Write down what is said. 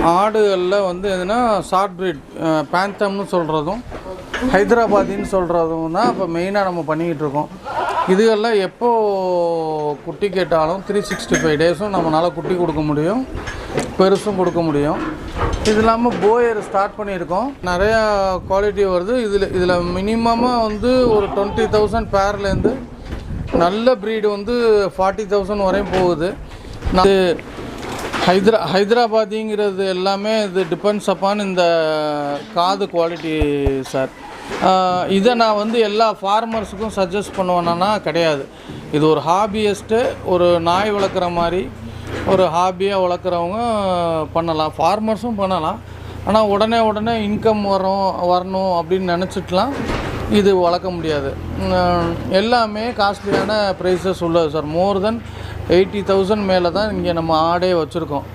ஆடுகளில் வந்து எதுனா short breed பேந்தம்னு சொல்கிறதும் ஹைதராபாத்தின்னு சொல்கிறதும் தான் இப்போ மெயினாக நம்ம பண்ணிக்கிட்டு இருக்கோம். இதுகளில் எப்போது குட்டி கேட்டாலும் 365 டேஸும் நம்மளால் குட்டி கொடுக்க முடியும், பெருசும் கொடுக்க முடியும். இது இல்லாமல் போயர் ஸ்டார்ட் பண்ணியிருக்கோம். நிறையா குவாலிட்டி வருது. இதில் மினிமமாக வந்து ஒரு 20,000 பேர்லேருந்து நல்ல ப்ரீடு வந்து 40,000 வரையும் போகுது. இது ஹைதராபாத்திங்கிறது எல்லாமே இது டிபெண்ட்ஸ் அப்பான் இந்த காது குவாலிட்டி சார். இதை நான் வந்து எல்லா ஃபார்மர்ஸுக்கும் சஜஸ்ட் பண்ணுவேன்னா கிடையாது. இது ஒரு ஹாபியஸ்ட்டு, ஒரு நாய் வளர்க்குற மாதிரி ஒரு ஹாபியாக வளர்க்குறவங்க பண்ணலாம், ஃபார்மர்ஸும் பண்ணலாம். ஆனால் உடனே இன்கம் வரணும் அப்படின்னு நினச்சிட்டுலாம் இது வளர்க்க முடியாது. எல்லாமே காஸ்ட்லியான ப்ரைஸஸ் உள்ளது சார். மோர் தென் 80,000 மேலே தான் இங்கே நம்ம ஆடே வச்சுருக்கோம்.